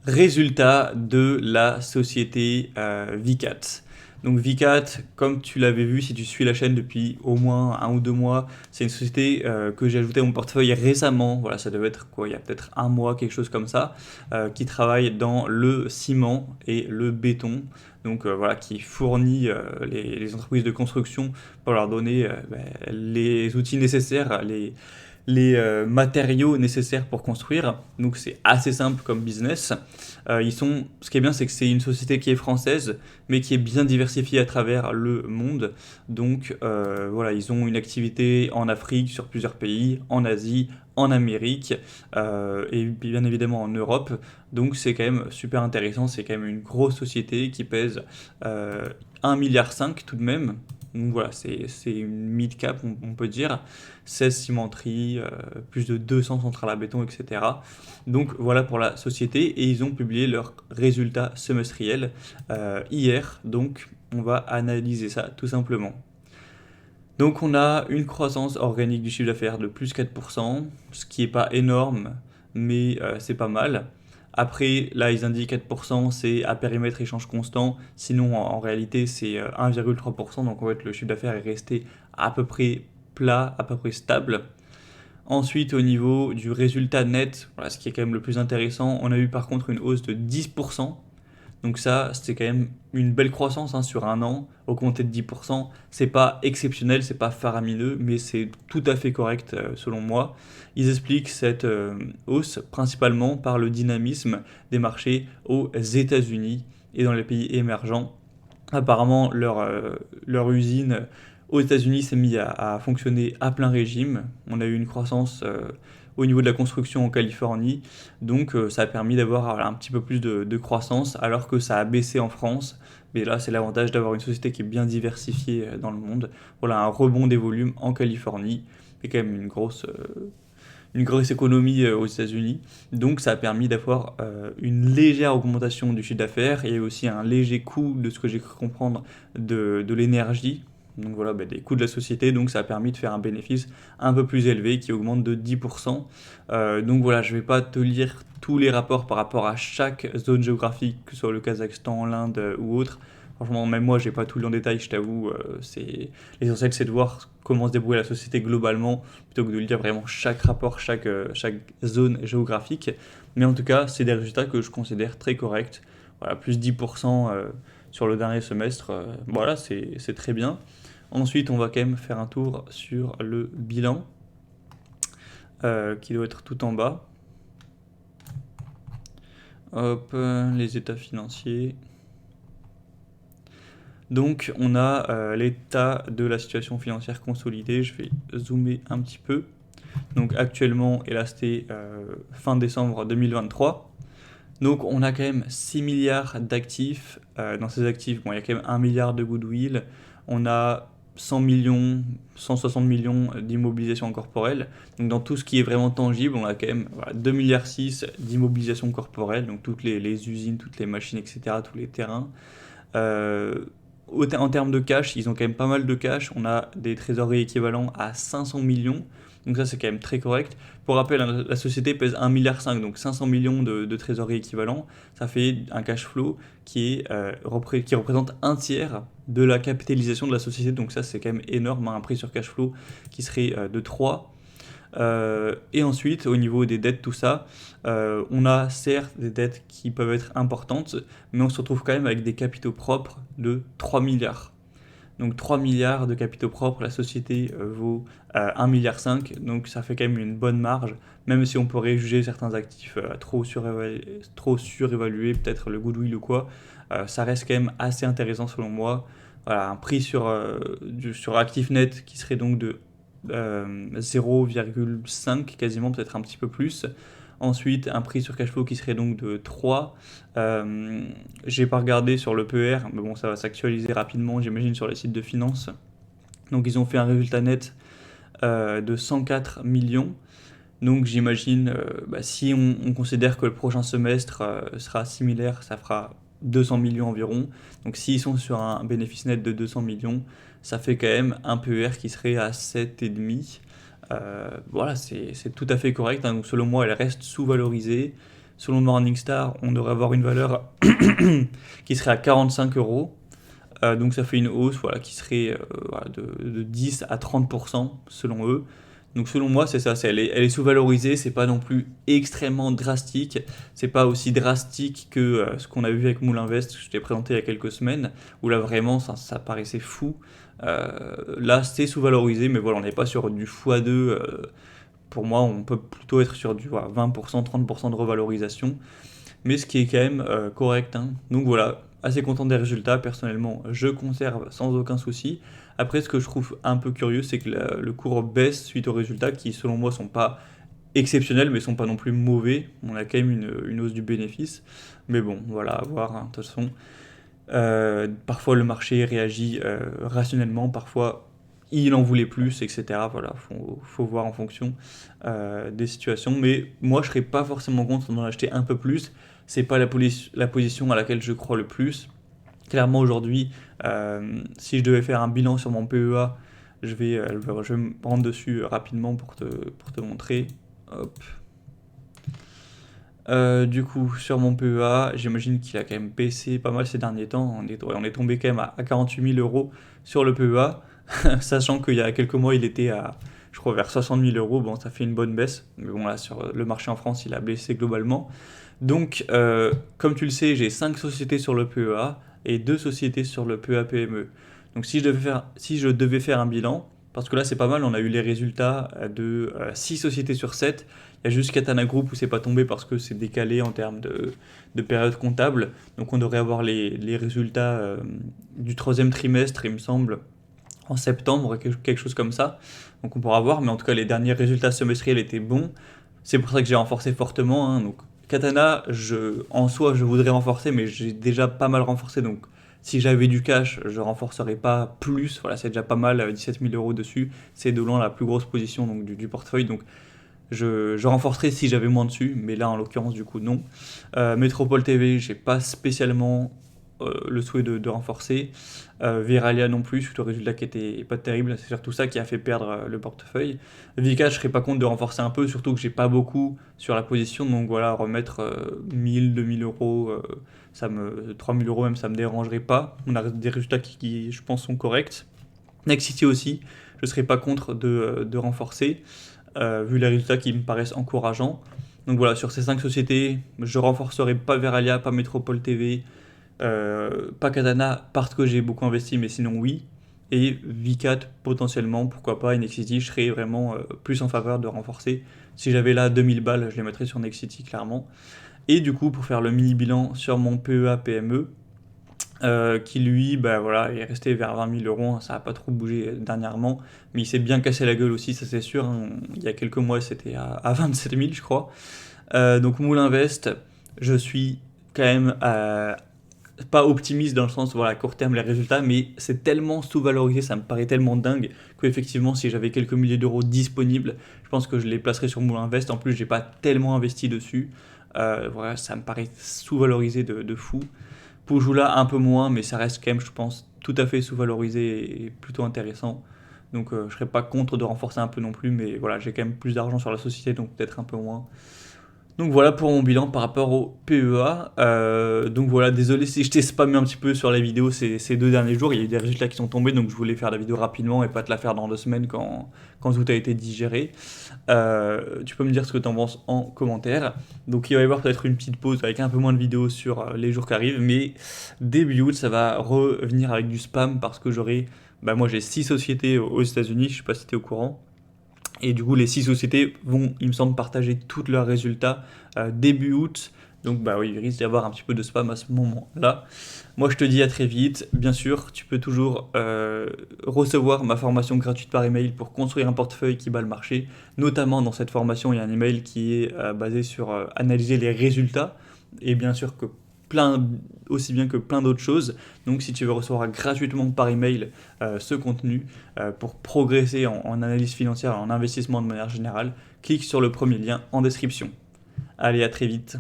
Résultat de la société Vicat. Donc Vicat, comme tu l'avais vu si tu suis la chaîne depuis au moins 1 ou 2 mois, c'est une société que j'ai ajoutée à mon portefeuille récemment. Voilà, ça devait être quoi, il y a peut-être un mois, quelque chose comme ça, qui travaille dans le ciment et le béton. Donc voilà, qui fournit les entreprises de construction pour leur donner les outils nécessaires, les matériaux nécessaires pour construire. Donc c'est assez simple comme business. Ce qui est bien, c'est que c'est une société qui est française, mais qui est bien diversifiée à travers le monde. Donc voilà, ils ont une activité en Afrique, sur plusieurs pays, en Asie, en Amérique et bien évidemment en Europe. Donc c'est quand même super intéressant. C'est quand même une grosse société qui pèse 1,5 milliard tout de même. Donc voilà, c'est une mid-cap, on peut dire. 16 cimenteries, plus de 200 centrales à béton, etc. Donc voilà pour la société et ils ont publié leurs résultats semestriels hier. Donc on va analyser ça tout simplement. Donc on a une croissance organique du chiffre d'affaires de plus 4%, ce qui n'est pas énorme, mais c'est pas mal. Après, là, ils indiquent 4%, c'est à périmètre échange constant. Sinon, en réalité, c'est 1,3%. Donc, en fait, le chiffre d'affaires est resté à peu près plat, à peu près stable. Ensuite, au niveau du résultat net, voilà, ce qui est quand même le plus intéressant, on a eu par contre une hausse de 10%. Donc ça, c'est quand même une belle croissance hein, sur un an, augmenter de 10%. C'est pas exceptionnel, c'est pas faramineux, mais c'est tout à fait correct selon moi. Ils expliquent cette hausse principalement par le dynamisme des marchés aux États-Unis et dans les pays émergents. Apparemment, leur usine aux États-Unis s'est mise à fonctionner à plein régime. On a eu une croissance au niveau de la construction en Californie, donc ça a permis d'avoir un petit peu plus de croissance, alors que ça a baissé en France. Mais là, c'est l'avantage d'avoir une société qui est bien diversifiée dans le monde. Voilà, un rebond des volumes en Californie, et quand même une grosse économie aux États-Unis. Donc ça a permis d'avoir une légère augmentation du chiffre d'affaires et aussi un léger coût, de ce que j'ai cru comprendre, de l'énergie. Donc voilà, des coûts de la société, donc ça a permis de faire un bénéfice un peu plus élevé qui augmente de 10%. Donc voilà, je ne vais pas te lire tous les rapports par rapport à chaque zone géographique, que ce soit le Kazakhstan, l'Inde ou autre. Franchement, même moi, j'ai pas tout lu en détail, je t'avoue. L'essentiel, c'est de voir comment se débrouille la société globalement, plutôt que de lire vraiment chaque rapport, chaque zone géographique. Mais en tout cas, c'est des résultats que je considère très corrects. Voilà, plus 10% sur le dernier semestre, voilà, c'est très bien. Ensuite, on va quand même faire un tour sur le bilan, qui doit être tout en bas. Hop, les états financiers. Donc on a l'état de la situation financière consolidée, je vais zoomer un petit peu. Donc actuellement, et là c'était fin décembre 2023. Donc on a quand même 6 milliards d'actifs. Dans ces actifs, bon, il y a quand même 1 milliard de goodwill. On a 100 millions, 160 millions d'immobilisation corporelle. Donc dans tout ce qui est vraiment tangible, on a quand même 2 milliards 6 d'immobilisation corporelle, donc toutes les usines, toutes les machines, etc., tous les terrains. Euh, En termes de cash, ils ont quand même pas mal de cash. On a des trésoreries équivalents à 500 millions. Donc ça, c'est quand même très correct. Pour rappel, la société pèse 1,5 milliard, donc 500 millions de trésorerie équivalents. Ça fait un cash flow qui représente un tiers de la capitalisation de la société. Donc ça, c'est quand même énorme, hein, un prix sur cash flow qui serait de 3. Et ensuite, au niveau des dettes, tout ça, on a certes des dettes qui peuvent être importantes, mais on se retrouve quand même avec des capitaux propres de 3 milliards. Donc 3 milliards de capitaux propres, la société vaut 1,5 milliard, donc ça fait quand même une bonne marge, même si on pourrait juger certains actifs trop surévalués, peut-être le goodwill ou quoi, ça reste quand même assez intéressant selon moi. Voilà, un prix sur actif net qui serait donc de 0,5 quasiment, peut-être un petit peu plus. Ensuite, un prix sur cash flow qui serait donc de 3. J'ai pas regardé sur le PER, mais bon, ça va s'actualiser rapidement, j'imagine, sur les sites de finance. Donc, ils ont fait un résultat net de 104 millions. Donc, j'imagine, si on considère que le prochain semestre sera similaire, ça fera 200 millions environ. Donc, s'ils sont sur un bénéfice net de 200 millions, ça fait quand même un PER qui serait à 7,5. Voilà, c'est tout à fait correct, hein. Donc selon moi, elle reste sous-valorisée. selon Morningstar, on devrait avoir une valeur qui serait à 45 euros. Donc ça fait une hausse voilà, qui serait voilà, de 10 à 30% selon eux. Donc selon moi, c'est ça, elle est sous-valorisée, c'est pas non plus extrêmement drastique, c'est pas aussi drastique que ce qu'on a vu avec Moulinvest, que je t'ai présenté il y a quelques semaines, où là vraiment ça paraissait fou. Là c'est sous-valorisé, mais voilà, on n'est pas sur du x2. Pour moi, on peut plutôt être sur du voilà, 20%, 30% de revalorisation, mais ce qui est quand même correct. Hein. Donc voilà, assez content des résultats, personnellement je conserve sans aucun souci. Après, ce que je trouve un peu curieux, c'est que le cours baisse suite aux résultats qui, selon moi, sont pas exceptionnels, mais sont pas non plus mauvais. On a quand même une hausse du bénéfice. Mais bon, voilà, à voir. Hein. De toute façon, parfois le marché réagit rationnellement, parfois il en voulait plus, etc. Voilà, faut voir en fonction des situations. Mais moi, je serais pas forcément contre d'en acheter un peu plus. C'est pas la position à laquelle je crois le plus. Clairement, aujourd'hui, si je devais faire un bilan sur mon PEA, je vais me rendre dessus rapidement pour te montrer. Hop. Du coup, sur mon PEA, j'imagine qu'il a quand même baissé pas mal ces derniers temps. On est tombé quand même à 48 000 euros sur le PEA, sachant qu'il y a quelques mois, il était à, je crois, vers 60 000 euros. Bon, ça fait une bonne baisse. Mais bon, là, sur le marché en France, il a baissé globalement. Donc, comme tu le sais, j'ai 5 sociétés sur le PEA et 2 sociétés sur le PEA PME. Donc, si je devais faire un bilan, parce que là, c'est pas mal, on a eu les résultats de 6 sociétés sur 7. Il y a juste Katana Group où c'est pas tombé parce que c'est décalé en termes de période comptable. Donc, on devrait avoir les résultats du troisième trimestre, il me semble, en septembre, quelque chose comme ça. Donc, on pourra voir, mais en tout cas, les derniers résultats semestriels étaient bons. C'est pour ça que j'ai renforcé fortement. Hein, donc, Katana, en soi, je voudrais renforcer, mais j'ai déjà pas mal renforcé. Donc, si j'avais du cash, je renforcerais pas plus. Voilà, c'est déjà pas mal, 17 000 euros dessus. C'est de loin la plus grosse position donc, du portefeuille. Donc, je renforcerais si j'avais moins dessus, mais là, en l'occurrence, du coup, non. Métropole TV, j'ai pas spécialement le souhait de renforcer. Veralia non plus, suite au résultat qui était pas terrible. C'est surtout ça qui a fait perdre le portefeuille. Vika, je serais pas contre de renforcer un peu, surtout que j'ai pas beaucoup sur la position. Donc voilà, remettre 1000, 2000 euros, 3000 euros même, ça me dérangerait pas. On a des résultats qui je pense, sont corrects. Nexity aussi, je serais pas contre de renforcer, vu les résultats qui me paraissent encourageants. Donc voilà, sur ces 5 sociétés, je renforcerai pas Veralia, pas Métropole TV, pas Katana parce que j'ai beaucoup investi, mais sinon oui. Et V4 potentiellement, pourquoi pas. Et Nexity, je serais vraiment plus en faveur de renforcer. Si j'avais là 2000 balles, je les mettrais sur Nexity clairement. Et du coup, pour faire le mini bilan sur mon PEA PME, qui lui bah, voilà, est resté vers 20 000 euros, ça n'a pas trop bougé dernièrement, mais il s'est bien cassé la gueule aussi, ça c'est sûr. Hein. Il y a quelques mois, c'était à 27 000, je crois. Donc Moulinvest, je suis quand même pas optimiste dans le sens voilà, à court terme les résultats, mais c'est tellement sous-valorisé, ça me paraît tellement dingue qu'effectivement si j'avais quelques milliers d'euros disponibles, je pense que je les placerais sur Moulinvest. En plus j'ai pas tellement investi dessus, voilà, ça me paraît sous-valorisé de fou. Poujoula un peu moins, mais ça reste quand même je pense tout à fait sous-valorisé et plutôt intéressant. Donc je serais pas contre de renforcer un peu non plus, mais voilà, j'ai quand même plus d'argent sur la société, donc peut-être un peu moins. Donc voilà pour mon bilan par rapport au PEA. Donc voilà, désolé si je t'ai spammé un petit peu sur la vidéo ces 2 derniers jours. Il y a eu des résultats qui sont tombés, donc je voulais faire la vidéo rapidement et pas te la faire dans 2 semaines quand tout a été digéré. Tu peux me dire ce que tu en penses en commentaire. Donc il va y avoir peut-être une petite pause avec un peu moins de vidéos sur les jours qui arrivent, mais début août, ça va revenir avec du spam parce que moi j'ai 6 sociétés aux États-Unis, je sais pas si tu es au courant. Et du coup, les 6 sociétés vont, il me semble, partager tous leurs résultats début août. Donc, bah oui, il risque d'y avoir un petit peu de spam à ce moment-là. Moi, je te dis à très vite. Bien sûr, tu peux toujours recevoir ma formation gratuite par email pour construire un portefeuille qui bat le marché. Notamment, dans cette formation, il y a un email qui est basé sur analyser les résultats. Et bien sûr que aussi bien que plein d'autres choses. Donc si tu veux recevoir gratuitement par email ce contenu pour progresser en analyse financière et en investissement de manière générale, clique sur le premier lien en description. Allez, à très vite.